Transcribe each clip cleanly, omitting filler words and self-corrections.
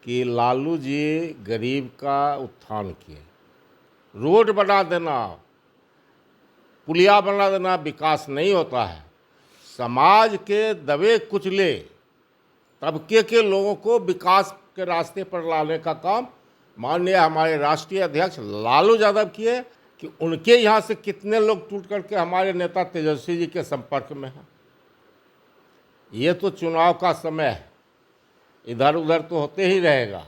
कि लालू जी गरीब का उत्थान किए। रोड बना देना, पुलिया बना देना विकास नहीं होता है। समाज के दबे कुचले तबके के लोगों को विकास के रास्ते पर लाने का काम माननीय हमारे राष्ट्रीय अध्यक्ष लालू यादव किए कि उनके यहाँ से कितने लोग टूट करके हमारे नेता तेजस्वी जी के संपर्क में हैं। ये तो चुनाव का समय है, इधर उधर तो होते ही रहेगा,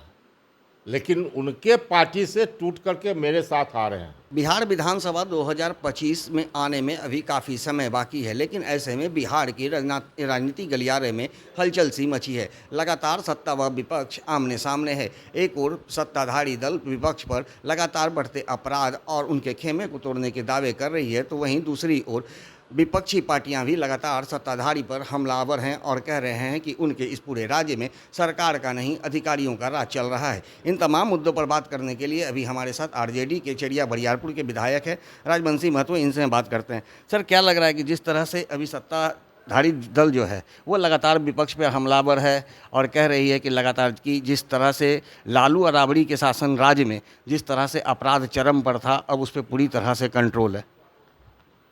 लेकिन उनके पार्टी से टूट करके मेरे साथ आ रहे हैं। बिहार विधानसभा 2025 में आने में अभी काफ़ी समय बाकी है, लेकिन ऐसे में बिहार की राजनीति गलियारे में हलचल सी मची है। लगातार सत्ता व विपक्ष आमने सामने है। एक ओर सत्ताधारी दल विपक्ष पर लगातार बढ़ते अपराध और उनके खेमे को तोड़ने के दावे कर रही है, तो वहीं दूसरी ओर विपक्षी पार्टियां भी लगातार सत्ताधारी पर हमलावर हैं और कह रहे हैं कि उनके इस पूरे राज्य में सरकार का नहीं अधिकारियों का राज चल रहा है। इन तमाम मुद्दों पर बात करने के लिए अभी हमारे साथ आरजेडी के चेरिया बरियारपुर के विधायक है राजबंशी महतो, इनसे हम बात करते हैं। सर, क्या लग रहा है कि जिस तरह से अभी सत्ताधारी दल जो है वो लगातार विपक्ष पर हमलावर है और कह रही है कि लगातार कि जिस तरह से लालू और राबड़ी के शासन राज्य में जिस तरह से अपराध चरम पर था, अब उस पर पूरी तरह से कंट्रोल है?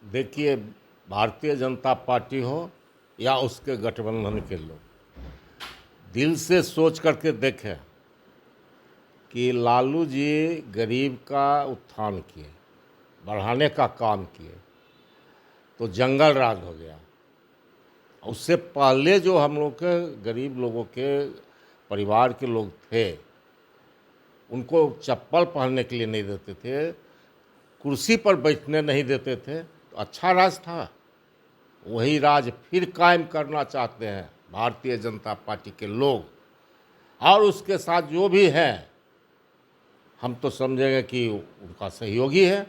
देखिए, भारतीय जनता पार्टी हो या उसके गठबंधन के लोग, दिल से सोच करके देखें कि लालू जी गरीब का उत्थान किए, बढ़ाने का काम किए, तो जंगल राज हो गया। उससे पहले जो हम लोग के गरीब लोगों के परिवार के लोग थे, उनको चप्पल पहनने के लिए नहीं देते थे, कुर्सी पर बैठने नहीं देते थे, तो अच्छा राज था। वही राज फिर कायम करना चाहते हैं भारतीय जनता पार्टी के लोग, और उसके साथ जो भी हैं हम तो समझेंगे कि उनका सहयोगी है।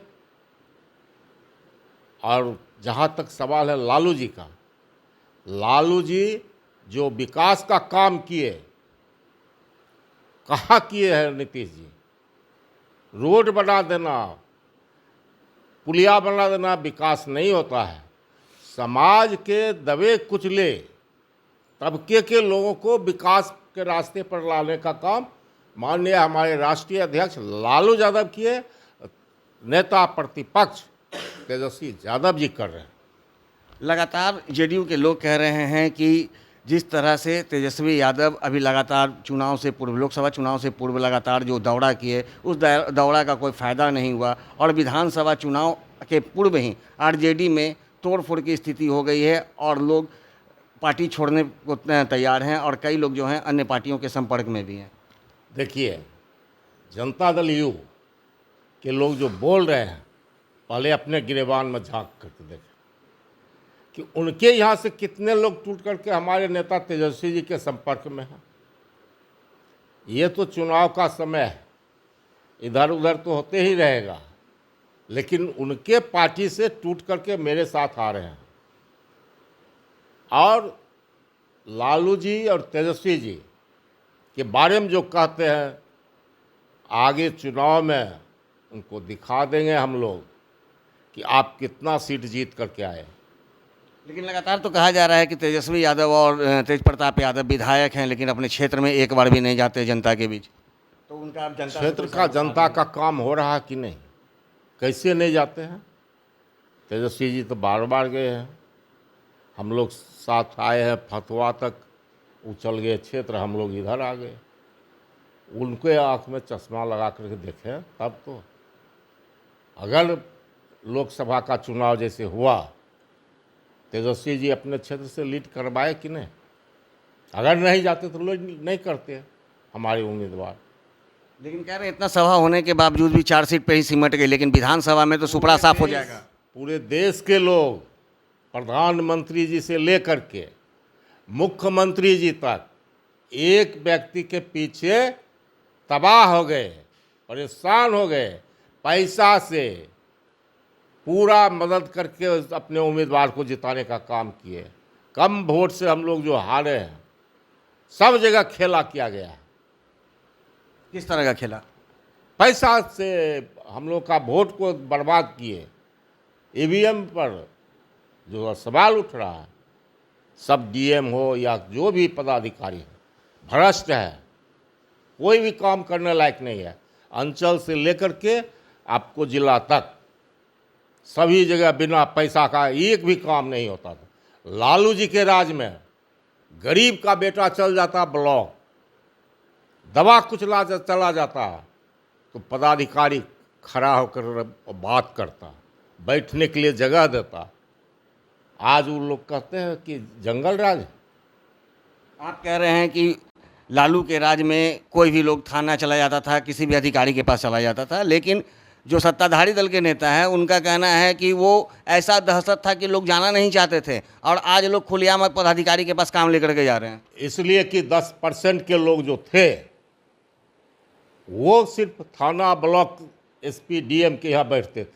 और जहाँ तक सवाल है लालू जी का, लालू जी जो विकास का काम किए, कहाँ किए हैं नीतीश जी? रोड बना देना, पुलिया बना देना विकास नहीं होता है। समाज के दबे कुचले तबके के लोगों को विकास के रास्ते पर लाने का काम माननीय हमारे राष्ट्रीय अध्यक्ष लालू यादव किए, नेता प्रतिपक्ष तेजस्वी यादव जी कर रहे हैं। लगातार जेडीयू के लोग कह रहे हैं कि जिस तरह से तेजस्वी यादव अभी लगातार चुनाव से पूर्व, लोकसभा चुनाव से पूर्व लगातार जो दौरा किए, उस दौरा का कोई फ़ायदा नहीं हुआ और विधानसभा चुनाव के पूर्व ही आरजेडी में तोड़फोड़ की स्थिति हो गई है और लोग पार्टी छोड़ने को तैयार हैं और कई लोग जो हैं अन्य पार्टियों के संपर्क में भी हैं। देखिए, जनता दल यू के लोग जो बोल रहे हैं, पहले अपने गिरेबान में झांक करके देखें कि उनके यहाँ से कितने लोग टूट करके हमारे नेता तेजस्वी जी के संपर्क में हैं। ये तो चुनाव का समय है, इधर उधर तो होते ही रहेगा, लेकिन उनके पार्टी से टूट करके मेरे साथ आ रहे हैं। और लालू जी और तेजस्वी जी के बारे में जो कहते हैं, आगे चुनाव में उनको दिखा देंगे हम लोग कि आप कितना सीट जीत करके आए। लेकिन लगातार तो कहा जा रहा है कि तेजस्वी यादव और तेज प्रताप यादव विधायक हैं, लेकिन अपने क्षेत्र में एक बार भी नहीं जाते जनता के बीच, तो उनका अब जनता क्षेत्र का जनता का काम हो रहा कि नहीं? कैसे नहीं जाते हैं? तेजस्वी जी तो बार बार गए हैं, हम लोग साथ आए हैं, फतवा तक उछल गए क्षेत्र, हम लोग इधर आ गए। उनके आँख में चश्मा लगा करके देखें तब तो। अगर लोकसभा का चुनाव जैसे हुआ, तेजस्वी जी अपने क्षेत्र से लीड करवाए कि नहीं? अगर नहीं जाते तो लोग नहीं करते हमारे उम्मीदवार। लेकिन कह रहे हैं इतना सभा होने के बावजूद भी 4 सीट पे ही सिमट गई, लेकिन विधानसभा में तो सुपड़ा साफ हो जाएगा। पूरे देश के लोग, प्रधानमंत्री जी से लेकर के मुख्यमंत्री जी तक, एक व्यक्ति के पीछे तबाह हो गए, परेशान हो गए, पैसा से पूरा मदद करके अपने उम्मीदवार को जिताने का काम किए। कम वोट से हम लोग जो हारे हैं, सब जगह खेला किया गया है। किस तरह का खेला? पैसा से हम लोग का वोट को बर्बाद किए। ईवीएम पर जो सवाल उठ रहा है, सब डीएम हो या जो भी पदाधिकारी हो, भ्रष्ट है। कोई भी काम करने लायक नहीं है। अंचल से लेकर के आपको जिला तक सभी जगह बिना पैसा का एक भी काम नहीं होता था। लालू जी के राज में गरीब का बेटा चल जाता ब्लॉक, दवा कुछ ला चला जाता तो पदाधिकारी खड़ा होकर बात करता, बैठने के लिए जगह देता। आज वो लोग कहते हैं कि जंगल राज। आप कह रहे हैं कि लालू के राज में कोई भी लोग थाना चला जाता था, किसी भी अधिकारी के पास चला जाता था, लेकिन जो सत्ताधारी दल के नेता हैं उनका कहना है कि वो ऐसा दहशत था कि लोग जाना नहीं चाहते थे, और आज लोग खुलेआम पदाधिकारी के पास काम लेकर के जा रहे हैं। इसलिए कि 10% के लोग जो थे वो सिर्फ थाना, ब्लॉक, एसपी, डीएम के यहाँ बैठते थे,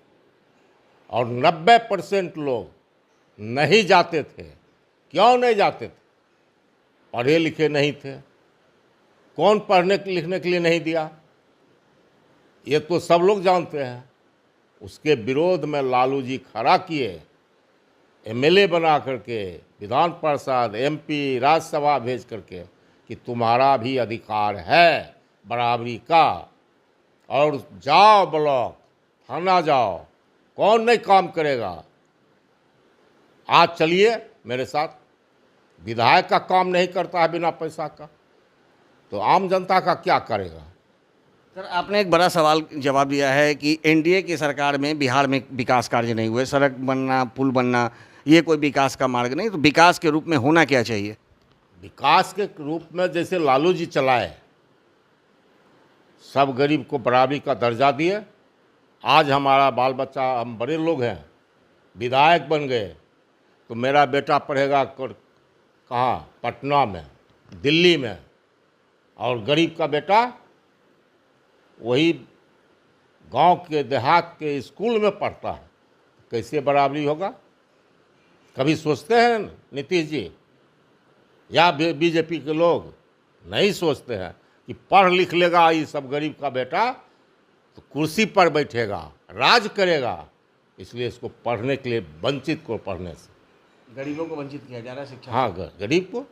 और 90% लोग नहीं जाते थे। क्यों नहीं जाते थे? पढ़े लिखे नहीं थे। कौन पढ़ने लिखने के लिए नहीं दिया, ये तो सब लोग जानते हैं। उसके विरोध में लालू जी खड़ा किए, एमएलए बना करके, विधान परिषद, एमपी, राज्यसभा भेज करके कि तुम्हारा भी अधिकार है बराबरी का, और जाओ ब्लॉक, थाना जाओ, कौन नहीं काम करेगा। आज चलिए मेरे साथ। विधायक का काम नहीं करता है बिना पैसा का, तो आम जनता का क्या करेगा? सर, आपने एक बड़ा सवाल जवाब दिया है कि एनडीए की सरकार में बिहार में विकास कार्य नहीं हुए, सड़क बनना, पुल बनना, ये कोई विकास का मार्ग नहीं। तो विकास के रूप में होना क्या चाहिए? विकास के रूप में जैसे लालू जी चलाए, सब गरीब को बराबरी का दर्जा दिए। आज हमारा बाल बच्चा, हम बड़े लोग हैं, विधायक बन गए, तो मेरा बेटा पढ़ेगा कहाँ? पटना में, दिल्ली में, और गरीब का बेटा वही गांव के, देहात के स्कूल में पढ़ता है। कैसे बराबरी होगा? कभी सोचते हैं नीतीश जी या बीजेपी के लोग? नहीं सोचते हैं कि पढ़ लिख लेगा ये सब गरीब का बेटा तो कुर्सी पर बैठेगा, राज करेगा। इसलिए इसको पढ़ने के लिए वंचित को पढ़ने से, गरीबों को वंचित किया जा रहा है शिक्षा। हाँ, गरीब को।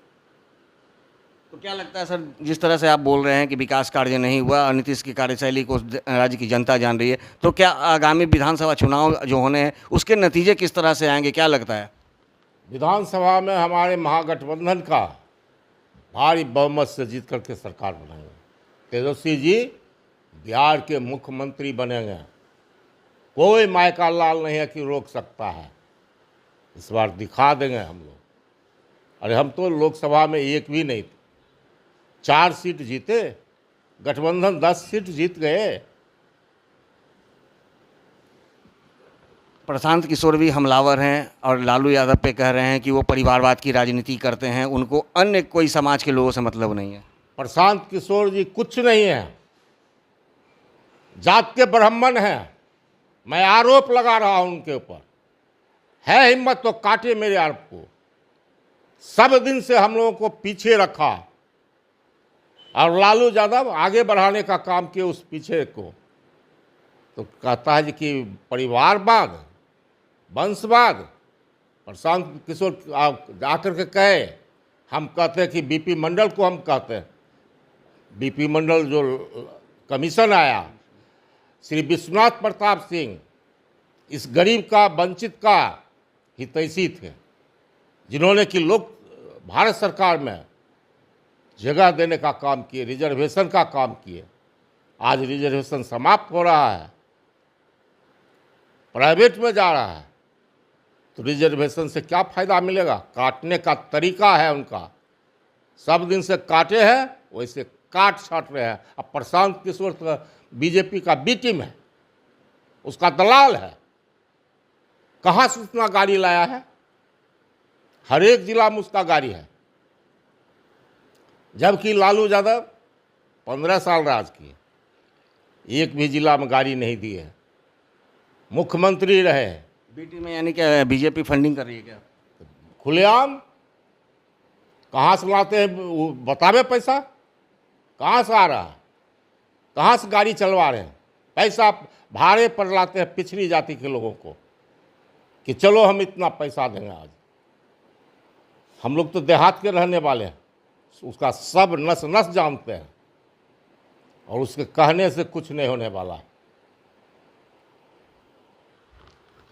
तो क्या लगता है सर, जिस तरह से आप बोल रहे हैं कि विकास कार्य नहीं हुआ और नीतीश की कार्यशैली को राज्य की जनता जान रही है, तो क्या आगामी विधानसभा चुनाव जो होने हैं उसके नतीजे किस तरह से आएंगे, क्या लगता है? विधानसभा में हमारे महागठबंधन का भारी बहुमत से जीत करके सरकार बनाएंगे। तेजस्वी जी बिहार के मुख्यमंत्री बनेंगे। कोई मायका लाल नहीं है कि रोक सकता है। इस बार दिखा देंगे हम लोग। अरे हम तो लोकसभा में एक भी नहीं थे, 4 सीट जीते, गठबंधन 10 सीट जीत गए। प्रशांत किशोर भी हमलावर हैं और लालू यादव पे कह रहे हैं कि वो परिवारवाद की राजनीति करते हैं, उनको अन्य कोई समाज के लोगों से मतलब नहीं है। प्रशांत किशोर जी कुछ नहीं है, जात के ब्राह्मण हैं। मैं आरोप लगा रहा हूं उनके ऊपर। है हिम्मत तो काटे मेरे आरोप को। सब दिन से हम लोगों को पीछे रखा और लालू यादव आगे बढ़ाने का काम किए उस पीछे को। तो कहता है जी कि परिवारवाद, वंशवाद। प्रशांत किशोर जाकर के कहे, हम कहते हैं कि बीपी मंडल को हम कहते हैं। बीपी मंडल जो कमीशन आया, श्री विश्वनाथ प्रताप सिंह इस गरीब का, वंचित का हितैषी थे, जिन्होंने कि लोग भारत सरकार में जगह देने का काम किए, रिजर्वेशन का काम किए। आज रिजर्वेशन समाप्त हो रहा है, प्राइवेट में जा रहा है, तो रिजर्वेशन से क्या फ़ायदा मिलेगा? काटने का तरीका है उनका। सब दिन से काटे हैं, वैसे काट छाट रहे हैं। अब प्रशांत किशोर तो बीजेपी का बी टीम है, उसका दलाल है। कहाँ से इतना गाड़ी लाया है? हर एक जिला में उसका गाड़ी है। जबकि लालू यादव 15 साल राज किए, एक भी जिला में गाड़ी नहीं दी है। मुख्यमंत्री रहे। बीटी में यानी क्या बीजेपी फंडिंग कर रही है क्या? खुलेआम कहाँ से लाते हैं वो बतावे? पैसा कहाँ से आ रहा है? कहाँ से गाड़ी चलवा रहे हैं? पैसा भाड़े पर लाते हैं पिछड़ी जाति के लोगों को कि चलो हम इतना पैसा देंगे। आज हम लोग तो देहात के रहने वाले हैं, उसका सब नस नस जानते हैं। और उसके कहने से कुछ नहीं होने वाला है।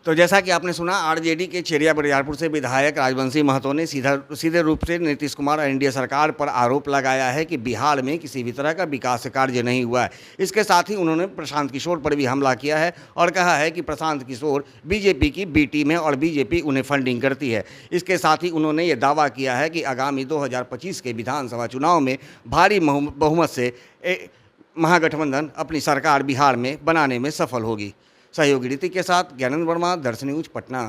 तो जैसा कि आपने सुना, आरजेडी के चेरिया बरियारपुर से विधायक राजवंशी महतो ने सीधे रूप से नीतीश कुमार और एनडीए सरकार पर आरोप लगाया है कि बिहार में किसी भी तरह का विकास कार्य नहीं हुआ है। इसके साथ ही उन्होंने प्रशांत किशोर पर भी हमला किया है और कहा है कि प्रशांत किशोर बीजेपी की बी टीम है और बीजेपी उन्हें फंडिंग करती है। इसके साथ ही उन्होंने ये दावा किया है कि आगामी 2025 के विधानसभा चुनाव में भारी बहुमत से महागठबंधन अपनी सरकार बिहार में बनाने में सफल होगी। सहयोगी रीति के साथ ज्ञानंद वर्मा, दर्शन न्यूज, पटना।